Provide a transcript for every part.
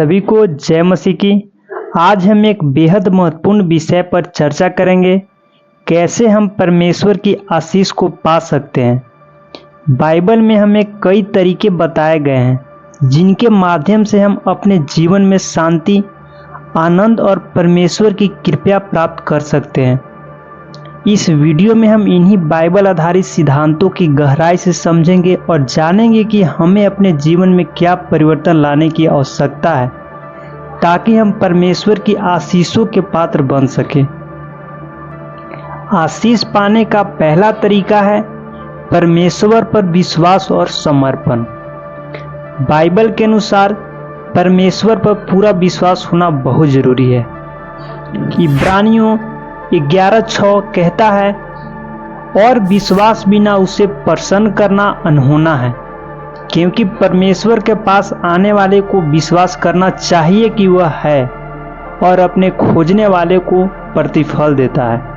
सभी को जय मसीह की। आज हम एक बेहद महत्वपूर्ण विषय पर चर्चा करेंगे, कैसे हम परमेश्वर की आशीष को पा सकते हैं। बाइबल में हमें कई तरीके बताए गए हैं जिनके माध्यम से हम अपने जीवन में शांति, आनंद और परमेश्वर की कृपा प्राप्त कर सकते हैं। इस वीडियो में हम इन्हीं बाइबल आधारित सिद्धांतों की गहराई से समझेंगे और जानेंगे कि हमें अपने जीवन में क्या परिवर्तन लाने की आवश्यकता है ताकि हम परमेश्वर की आशीषों के पात्र बन सकें। आशीष पाने का पहला तरीका है परमेश्वर पर विश्वास और समर्पण। बाइबल के अनुसार परमेश्वर पर पूरा विश्वास होना बहुत जरूरी है। इब्रानियों 11:6 कहता है, और विश्वास बिना उसे प्रसन्न करना अनहोना है, क्योंकि परमेश्वर के पास आने वाले को विश्वास करना चाहिए कि वह है और अपने खोजने वाले को प्रतिफल देता है।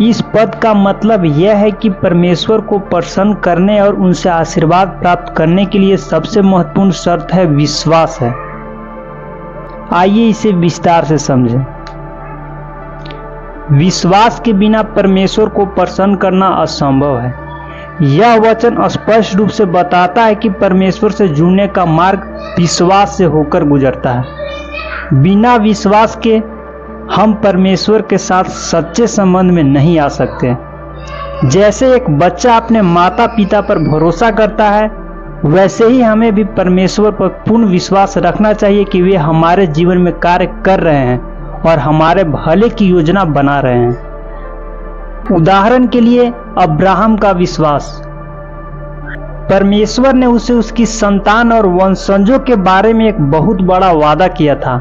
इस पद का मतलब यह है कि परमेश्वर को प्रसन्न करने और उनसे आशीर्वाद प्राप्त करने के लिए सबसे महत्वपूर्ण शर्त है विश्वास है। आइए इसे विस्तार से समझें। विश्वास के बिना परमेश्वर को प्रसन्न करना असंभव है। यह वचन स्पष्ट रूप से बताता है कि परमेश्वर से जुड़ने का मार्ग विश्वास से होकर गुजरता है। बिना विश्वास के हम परमेश्वर के साथ सच्चे संबंध में नहीं आ सकते। जैसे एक बच्चा अपने माता पिता पर भरोसा करता है, वैसे ही हमें भी परमेश्वर पर पूर्ण विश्वास रखना चाहिए कि वे हमारे जीवन में कार्य कर रहे हैं और हमारे भले की योजना बना रहे हैं। उदाहरण के लिए अब्राहम का विश्वास। परमेश्वर ने उसे उसकी संतान और वंशजों के बारे में एक बहुत बड़ा वादा किया था,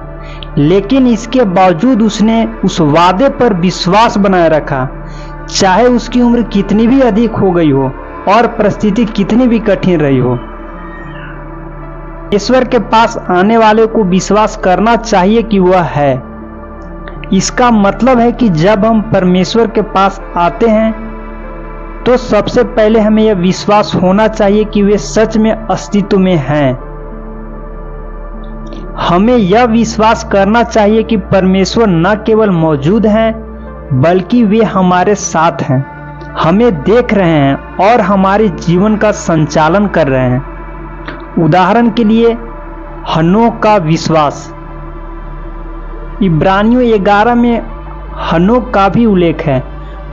लेकिन इसके बावजूद उसने उस वादे पर विश्वास बनाए रखा, चाहे उसकी उम्र कितनी भी अधिक हो गई हो और परिस्थिति कितनी भी कठिन रही हो। ईश्वर के पास आने वाले को विश्वास करना चाहिए कि वह है। इसका मतलब है कि जब हम परमेश्वर के पास आते हैं तो सबसे पहले हमें यह विश्वास होना चाहिए कि वे सच में अस्तित्व में हैं। हमें यह विश्वास करना चाहिए कि परमेश्वर न केवल मौजूद हैं बल्कि वे हमारे साथ हैं, हमें देख रहे हैं और हमारे जीवन का संचालन कर रहे हैं। उदाहरण के लिए हनोक का विश्वास। इब्रानियों 11 में हनोक का भी उल्लेख है,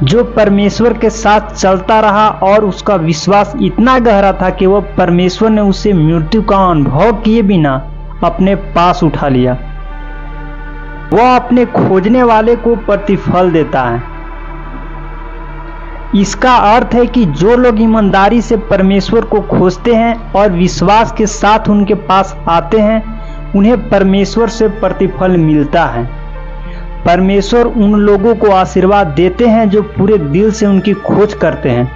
जो परमेश्वर के साथ चलता रहा और उसका विश्वास इतना गहरा था कि वह परमेश्वर ने उसे मृत्यु का अनुभव किए बिना अपने पास उठा लिया। वह अपने खोजने वाले को प्रतिफल देता है। इसका अर्थ है कि जो लोग ईमानदारी से परमेश्वर को खोजते हैं और विश्वास के साथ उनके पास आते हैं, उन्हें परमेश्वर से प्रतिफल मिलता है। परमेश्वर उन लोगों को आशीर्वाद देते हैं जो पूरे दिल से उनकी खोज करते हैं,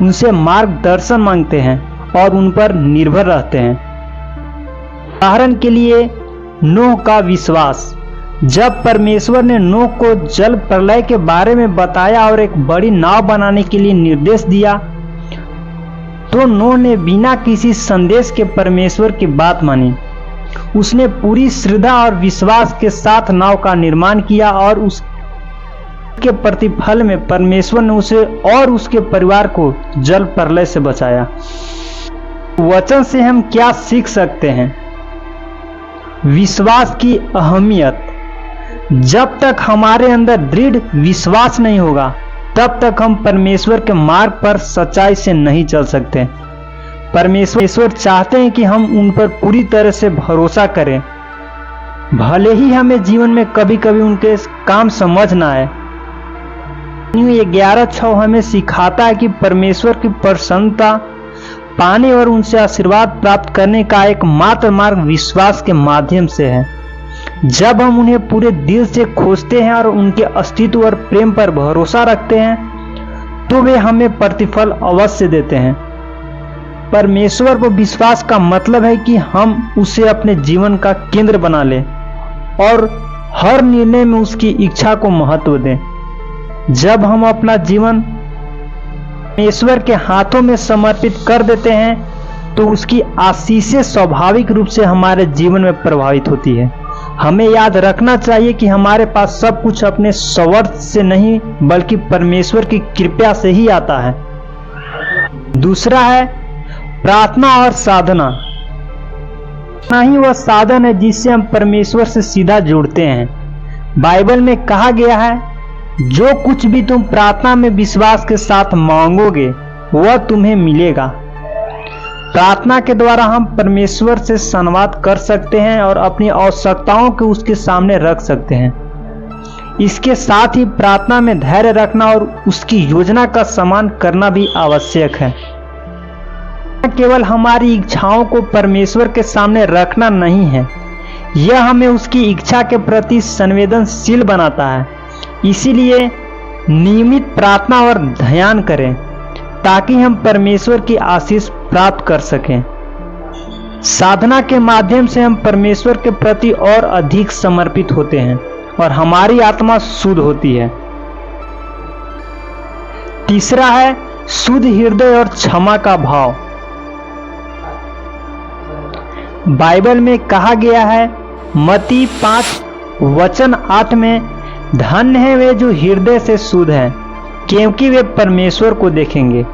उनसे मार्गदर्शन मांगते हैं और उन पर निर्भर रहते हैं। उदाहरण के लिए नूह का विश्वास। जब परमेश्वर ने नूह को जल प्रलय के बारे में बताया और एक बड़ी नाव बनाने के लिए निर्देश दिया, तो नूह ने बिना किसी संदेश के परमेश्वर की बात मानी। उसने पूरी श्रद्धा और विश्वास के साथ नाव का निर्माण किया और उसके प्रतिफल में परमेश्वर ने उसे और उसके परिवार को जल प्रलय से बचाया। वचन से हम क्या सीख सकते हैं? विश्वास की अहमियत। जब तक हमारे अंदर दृढ़ विश्वास नहीं होगा, तब तक हम परमेश्वर के मार्ग पर सच्चाई से नहीं चल सकते। परमेश्वर चाहते हैं कि हम उन पर पूरी तरह से भरोसा करें, भले ही हमें जीवन में कभी कभी उनके काम समझ ना आए। 11:6 हमें सिखाता है कि परमेश्वर की प्रसन्नता पाने और उनसे आशीर्वाद प्राप्त करने का एकमात्र मार्ग विश्वास के माध्यम से है। जब हम उन्हें पूरे दिल से खोजते हैं और उनके अस्तित्व और प्रेम पर भरोसा रखते हैं, तो वे हमें प्रतिफल अवश्य देते हैं। परमेश्वर पर विश्वास का मतलब है कि हम उसे अपने जीवन का केंद्र बना लें और हर निर्णय में उसकी इच्छा को महत्व दें। जब हम अपना जीवन परमेश्वर के हाथों में समर्पित कर देते हैं, तो उसकी आशीषें स्वाभाविक रूप से हमारे जीवन में प्रभावित होती है। हमें याद रखना चाहिए कि हमारे पास सब कुछ अपने स्वर्थी से नहीं बल्कि परमेश्वर की कृपा से ही आता है। दूसरा है प्रार्थना और साधना। ही वह साधन है जिससे हम परमेश्वर से सीधा जुड़ते हैं। बाइबल में कहा गया है, जो कुछ भी तुम प्रार्थना में विश्वास के साथ मांगोगे वह तुम्हें मिलेगा। प्रार्थना के द्वारा हम परमेश्वर से संवाद कर सकते हैं और अपनी आवश्यकताओं को उसके सामने रख सकते हैं। इसके साथ ही प्रार्थना में धैर्य रखना और उसकी योजना का सम्मान करना भी आवश्यक है। केवल हमारी इच्छाओं को परमेश्वर के सामने रखना नहीं है, यह हमें उसकी इच्छा के प्रति संवेदनशील बनाता है। इसीलिए नियमित प्रार्थना और ध्यान करें ताकि हम परमेश्वर की आशीष प्राप्त कर सकें। साधना के माध्यम से हम परमेश्वर के प्रति और अधिक समर्पित होते हैं और हमारी आत्मा शुद्ध होती है। तीसरा है शुद्ध हृदय और क्षमा का भाव। बाइबल में कहा गया है, मत्ती 5:8 में, धन्य है वे जो हृदय से शुद्ध हैं, क्योंकि वे परमेश्वर को देखेंगे।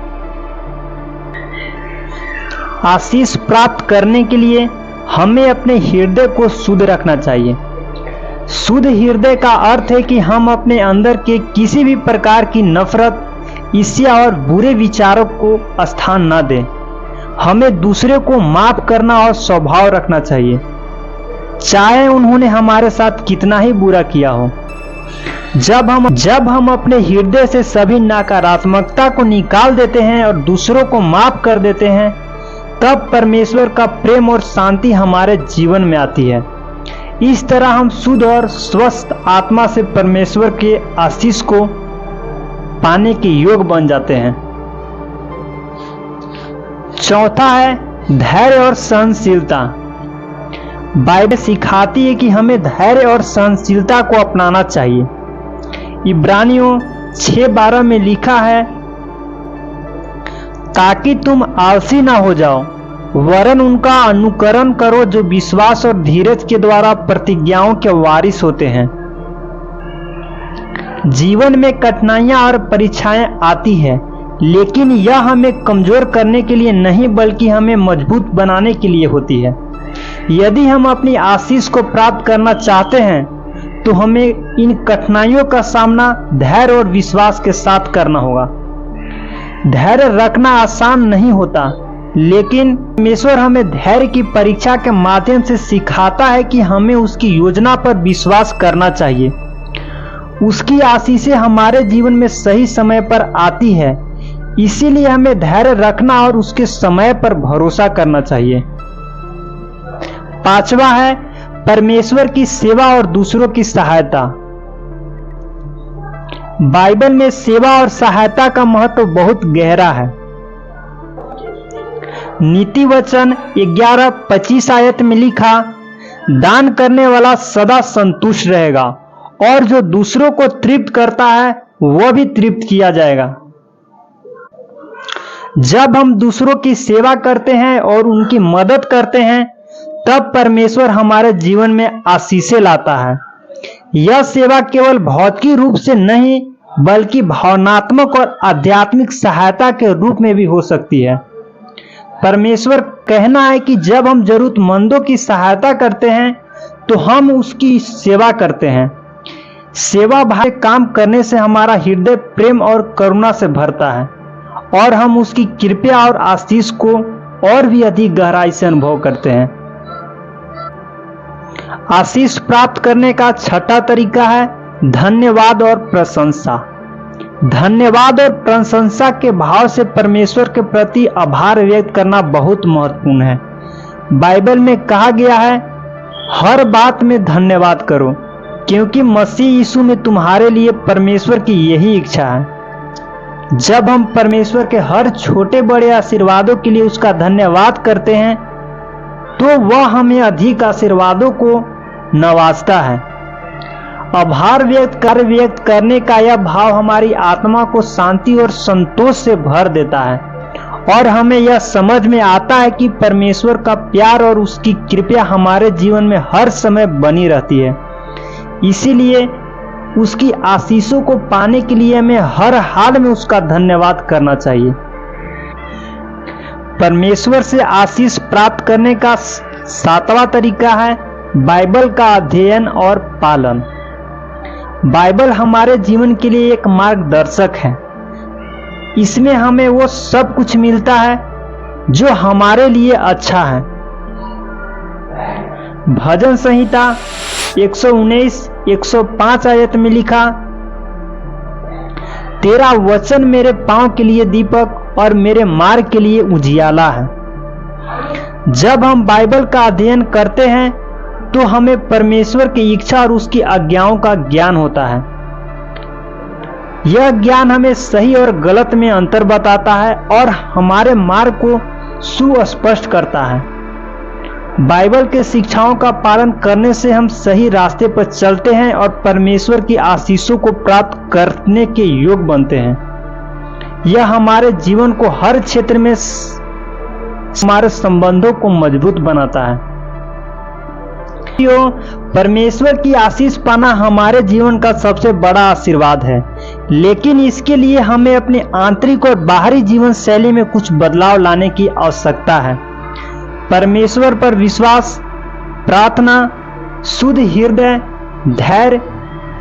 आशीष प्राप्त करने के लिए हमें अपने हृदय को शुद्ध रखना चाहिए। शुद्ध हृदय का अर्थ है कि हम अपने अंदर के किसी भी प्रकार की नफरत, ईर्ष्या और बुरे विचारों को स्थान न दें। हमें दूसरे को माफ करना और स्वभाव रखना चाहिए, चाहे उन्होंने हमारे साथ कितना ही बुरा किया हो। जब हम अपने हृदय से सभी नकारात्मकता को निकाल देते हैं और दूसरों को माफ कर देते हैं, तब परमेश्वर का प्रेम और शांति हमारे जीवन में आती है। इस तरह हम शुद्ध और स्वस्थ आत्मा से परमेश्वर के आशीष को पाने के योग्य बन जाते हैं। चौथा है धैर्य और सहनशीलता। बाइबल सिखाती है कि हमें धैर्य और सहनशीलता को अपनाना चाहिए। इब्रानियों 6:12 में लिखा है, ताकि तुम आलसी ना हो जाओ, वरन उनका अनुकरण करो जो विश्वास और धीरज के द्वारा प्रतिज्ञाओं के वारिस होते हैं। जीवन में कठिनाइयां और परीक्षाएं आती हैं, लेकिन यह हमें कमजोर करने के लिए नहीं बल्कि हमें मजबूत बनाने के लिए होती है। यदि हम अपनी आशीष को प्राप्त करना चाहते हैं तो हमें इन कठिनाइयों का सामना धैर्य और विश्वास के साथ करना होगा। धैर्य रखना आसान नहीं होता, लेकिन परमेश्वर हमें धैर्य की परीक्षा के माध्यम से सिखाता है कि हमें उसकी योजना पर विश्वास करना चाहिए। उसकी आशीषें हमारे जीवन में सही समय पर आती है, इसीलिए हमें धैर्य रखना और उसके समय पर भरोसा करना चाहिए। पांचवा है परमेश्वर की सेवा और दूसरों की सहायता। बाइबल में सेवा और सहायता का महत्व बहुत गहरा है। नीति वचन 11:25 आयत में लिखा, दान करने वाला सदा संतुष्ट रहेगा और जो दूसरों को तृप्त करता है वह भी तृप्त किया जाएगा। जब हम दूसरों की सेवा करते हैं और उनकी मदद करते हैं, तब परमेश्वर हमारे जीवन में आशीषें लाता है। यह सेवा केवल भौतिक रूप से नहीं बल्कि भावनात्मक और आध्यात्मिक सहायता के रूप में भी हो सकती है। परमेश्वर कहना है कि जब हम जरूरतमंदों की सहायता करते हैं तो हम उसकी सेवा करते हैं। सेवा भाव काम करने से हमारा हृदय प्रेम और करुणा से भरता है और हम उसकी कृपा और आशीष को और भी अधिक गहराई से अनुभव करते हैं। आशीष प्राप्त करने का छठा तरीका है धन्यवाद और प्रशंसा। धन्यवाद और प्रशंसा के भाव से परमेश्वर के प्रति आभार व्यक्त करना बहुत महत्वपूर्ण है। बाइबल में कहा गया है, हर बात में धन्यवाद करो, क्योंकि मसीह यीशु में तुम्हारे लिए परमेश्वर की यही इच्छा है। जब हम परमेश्वर के हर छोटे बड़े आशीर्वादों के लिए उसका धन्यवाद करते हैं तो वह हमें अधिक आशीर्वादों को नवाजता है। आभार व्यक्त करने का यह भाव हमारी आत्मा को शांति और संतोष से भर देता है और हमें यह समझ में आता है कि परमेश्वर का प्यार और उसकी कृपा हमारे जीवन में हर समय बनी रहती है। इसीलिए उसकी आशीषों को पाने के लिए हमें हर हाल में उसका धन्यवाद करना चाहिए। परमेश्वर से आशीष प्राप्त करने का 7वां तरीका है बाइबल का अध्ययन और पालन। बाइबल हमारे जीवन के लिए एक मार्गदर्शक है। इसमें हमें वो सब कुछ मिलता है जो हमारे लिए अच्छा है। भजन संहिता 119:105 आयत में लिखा, तेरा वचन मेरे पांव के लिए दीपक और मेरे मार्ग के लिए उजियाला है। जब हम बाइबल का अध्ययन करते हैं तो हमें परमेश्वर की इच्छा और उसकी आज्ञाओं का ज्ञान होता है। यह ज्ञान हमें सही और गलत में अंतर बताता है और हमारे मार्ग को सुस्पष्ट करता है। बाइबल के शिक्षाओं का पालन करने से हम सही रास्ते पर चलते हैं और परमेश्वर की आशीषों को प्राप्त करने के योग्य बनते हैं। यह हमारे जीवन को हर क्षेत्र में हमारे संबंधों को मजबूत बनाता है। परमेश्वर की आशीष पाना हमारे जीवन का सबसे बड़ा आशीर्वाद है, लेकिन इसके लिए हमें अपनी आंतरिक और बाहरी जीवन शैली में कुछ बदलाव लाने की आवश्यकता है। परमेश्वर पर विश्वास, प्रार्थना, शुद्ध हृदय, धैर्य,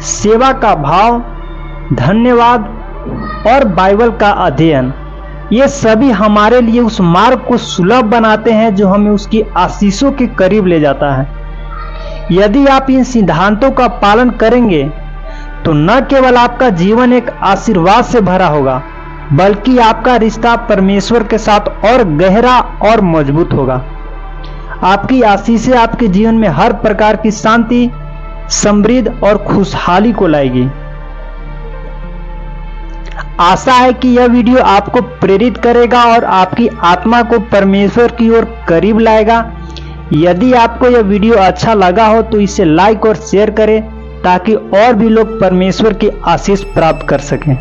सेवा का भाव, धन्यवाद और बाइबल का अध्ययन, ये सभी हमारे लिए उस मार्ग को सुलभ बनाते हैं जो हमें उसकी आशीषों के करीब ले जाता है। यदि आप इन सिद्धांतों का पालन करेंगे तो न केवल आपका जीवन एक आशीर्वाद से भरा होगा, बल्कि आपका रिश्ता परमेश्वर के साथ और गहरा और मजबूत होगा। आपकी आशीषें आपके जीवन में हर प्रकार की शांति, समृद्धि और खुशहाली को लाएगी। आशा है कि यह वीडियो आपको प्रेरित करेगा और आपकी आत्मा को परमेश्वर की ओर करीब लाएगा। यदि आपको यह वीडियो अच्छा लगा हो तो इसे लाइक और शेयर करें ताकि और भी लोग परमेश्वर की आशीष प्राप्त कर सकें।